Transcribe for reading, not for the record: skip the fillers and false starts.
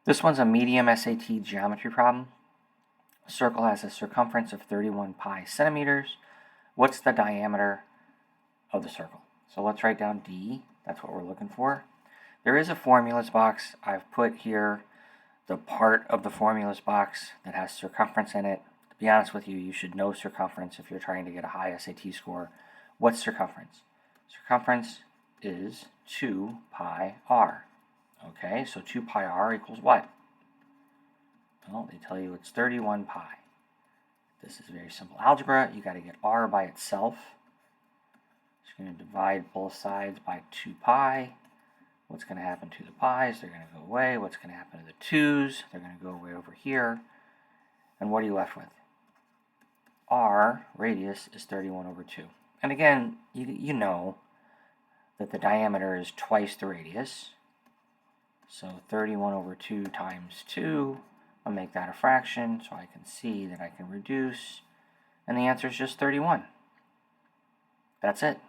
This one's a medium SAT geometry problem. A circle has a circumference of 31 pi centimeters. What's the diameter of the circle? So let's write down D. That's what we're looking for. There is a formulas box. I've put here the part of the formulas box that has circumference in it. To be honest with you, you should know circumference if you're trying to get a high SAT score. What's circumference? Circumference is 2 pi r. Okay, so 2 pi r equals what? Well, they tell you it's 31 pi. This is very simple algebra. You got to get r by itself. Just going to divide both sides by 2 pi. What's going to happen to the pi's? They're going to go away. What's going to happen to the 2's? They're going to go away over here. And what are you left with? R, radius, is 31 over 2. And again, you know that the diameter is twice the radius. So 31 over 2 times 2, I'll make that a fraction so I can see that I can reduce. And the answer is just 31. That's it.